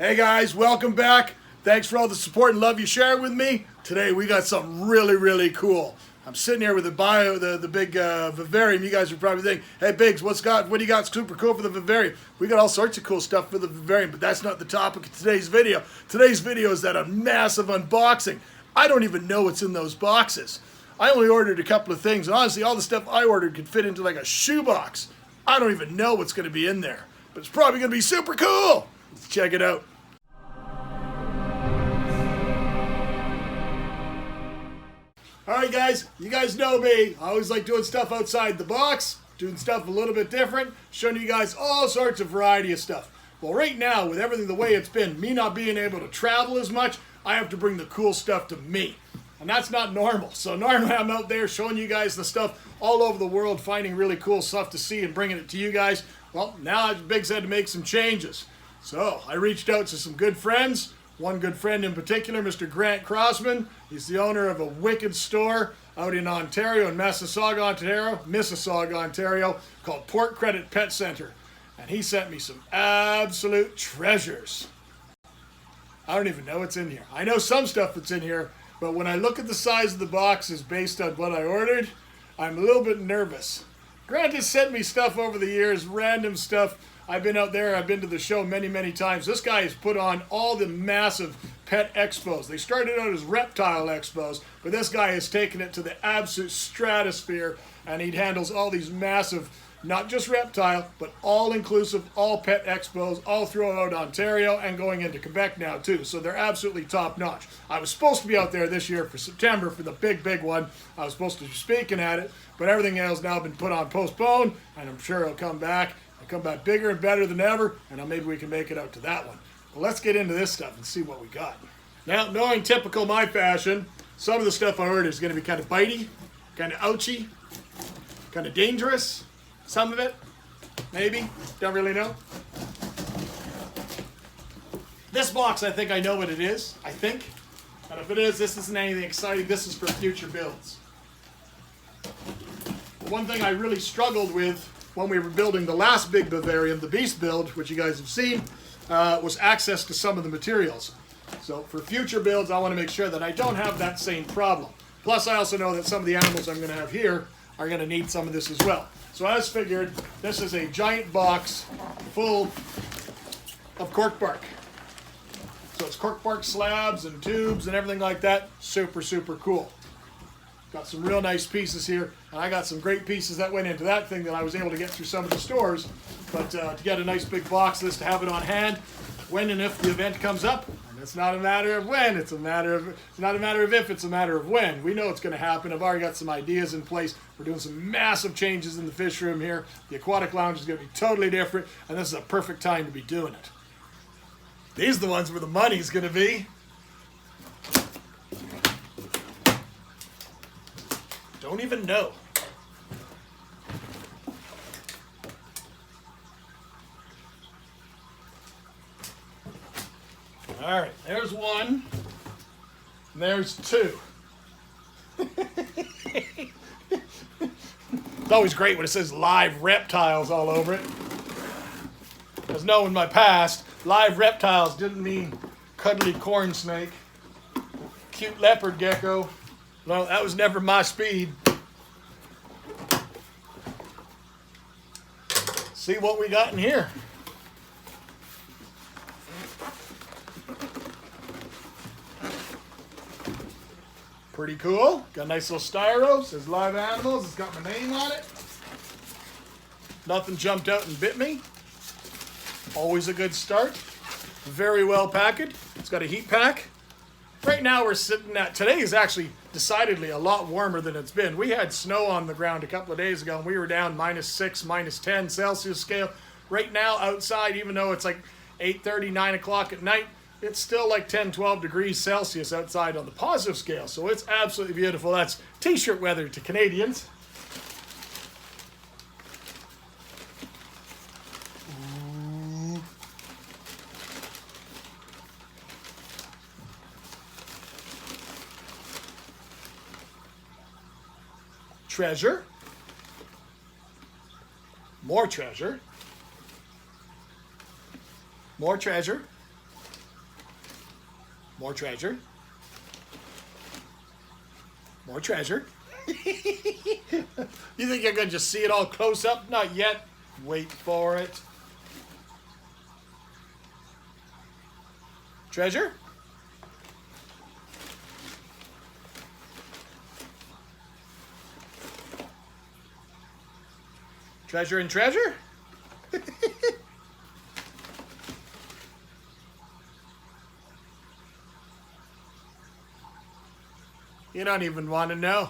Hey guys, welcome back. Thanks for all the support and love you share with me. Today we got something really cool. I'm sitting here with the big vivarium. You guys are probably thinking, hey Biggs, what do you got super cool for the vivarium? We got all sorts of cool stuff for the vivarium, but that's not the topic of today's video. Today's video is that a massive unboxing. I don't even know what's in those boxes. I only ordered a couple of things, and honestly all the stuff I ordered could fit into like a shoebox. I don't even know what's going to be in there, but it's probably going to be super cool. Let's check it out. Alright guys, you guys know me. I always like doing stuff outside the box, doing stuff a little bit different, showing you guys all sorts of variety of stuff. Well, right now, with everything the way it's been, me not being able to travel as much, I have to bring the cool stuff to me. And that's not normal. So normally I'm out there showing you guys the stuff all over the world, finding really cool stuff to see and bringing it to you guys. Well, now Biggs had to make some changes. So I reached out to some good friends. One good friend in particular, Mr. Grant Crossman. He's the owner of a wicked store out in Ontario, in Mississauga, Ontario, called Port Credit Pet Center. And he sent me some absolute treasures. I don't even know what's in here. I know some stuff that's in here, but when I look at the size of the boxes based on what I ordered, I'm a little bit nervous. Grant has sent me stuff over the years, random stuff. I've been out there, I've been to the show many times. This guy has put on all the massive pet expos. They started out as reptile expos, but this guy has taken it to the absolute stratosphere, and he handles all these massive, not just reptile, but all-inclusive, all pet expos, all throughout Ontario and going into Quebec now too. So they're absolutely top-notch. I was supposed to be out there this year for September for the big one. I was supposed to be speaking at it, but everything else has now been put on postpone, and I'm sure it'll come back. Come back bigger and better than ever, and maybe we can make it out to that one. Well, let's get into this stuff and see what we got. Now, knowing typical my fashion, some of the stuff I ordered is going to be kind of bitey, kind of ouchy, kind of dangerous. Some of it, maybe, don't really know. This box, I think I know what it is, I think. And if it is, this isn't anything exciting. This is for future builds. One thing I really struggled with when we were building the last big vivarium, the Beast build, which you guys have seen, was access to some of the materials. So for future builds, I want to make sure that I don't have that same problem. Plus, I also know that some of the animals I'm going to have here are going to need some of this as well. So as figured, this is a giant box full of cork bark. So it's cork bark slabs and tubes and everything like that. Super cool. Got some real nice pieces here, and I got some great pieces that went into that thing that I was able to get through some of the stores. But to get a nice big box of this, to have it on hand, when and if the event comes up, and it's not a matter of when, it's not a matter of if, it's a matter of when. We know it's going to happen. I've already got some ideas in place. We're doing some massive changes in the fish room here. The aquatic lounge is going to be totally different, and this is a perfect time to be doing it. These are the ones where the money's going to be. Don't even know. All right, there's one. And there's two. It's always great when it says live reptiles all over it. Because no, in my past, live reptiles didn't mean cuddly corn snake, cute leopard gecko. No, that was never my speed. See what we got in here. Pretty cool. Got a nice little styro. Says live animals. It's got my name on it. Nothing jumped out and bit me. Always a good start. Very well packaged. It's got a heat pack. Right now we're sitting at, today is actually decidedly a lot warmer than it's been. We had snow on the ground a couple of days ago, and we were down -6, -10 Celsius scale. Right now outside, even though it's like 8:30, 9 o'clock at night, it's still like 10, 12 degrees Celsius outside on the positive scale. So it's absolutely beautiful. That's t-shirt weather to Canadians. Treasure. More treasure. More treasure. More treasure. More treasure. You think you're going to just see it all close up? Not yet. Wait for it. Treasure. Treasure and treasure. You don't even want to know.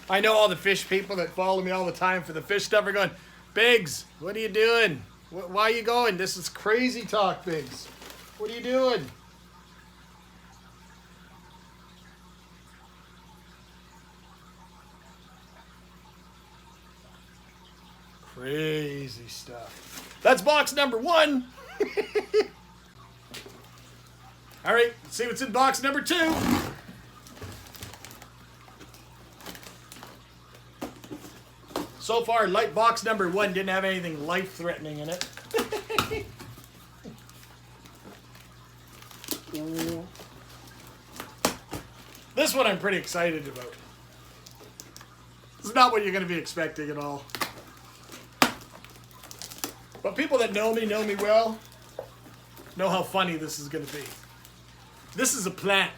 I know all the fish people that follow me all the time for the fish stuff are going, Biggs, what are you doing? Why are you going? This is crazy talk, Biggs. What are you doing? Crazy stuff. That's box number 1. All right, let's see what's in box number 2. So far, light box number 1 didn't have anything life-threatening in it. This one I'm pretty excited about. This is not what you're going to be expecting at all. But people that know me well, know how funny this is going to be. This is a plant.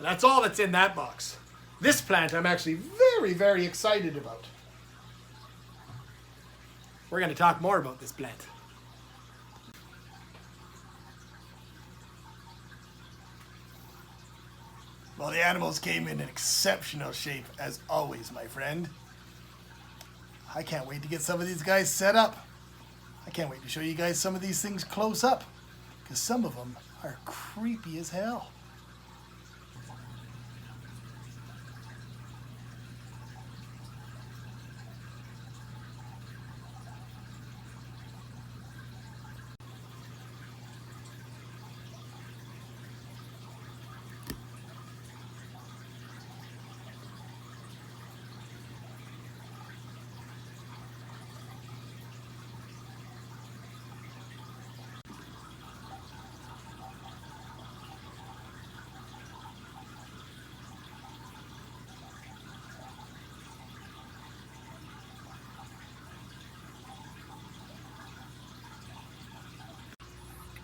That's all that's in that box. This plant I'm actually very, very excited about. We're going to talk more about this plant. Well, the animals came in exceptional shape, as always, my friend. I can't wait to get some of these guys set up. I can't wait to show you guys some of these things close up, because some of them are creepy as hell.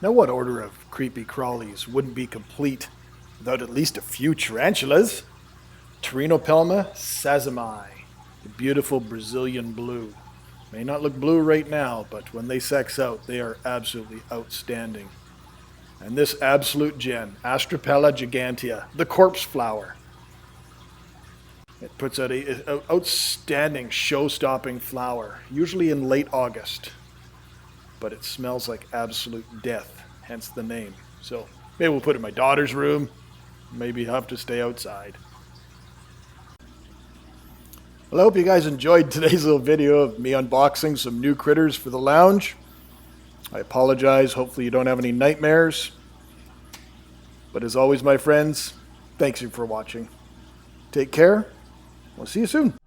Now, what order of creepy crawlies wouldn't be complete without at least a few tarantulas? Tarantulas sazami, the beautiful Brazilian blue. May not look blue right now, but when they sex out, they are absolutely outstanding. And this absolute gem, Astrapella gigantea, the corpse flower. It puts out an outstanding show-stopping flower, usually in late August. But it smells like absolute death, hence the name. So maybe we'll put it in my daughter's room. Maybe have to stay outside. Well, I hope you guys enjoyed today's little video of me unboxing some new critters for the lounge. I apologize. Hopefully you don't have any nightmares. But as always, my friends, thanks you for watching. Take care. We'll see you soon.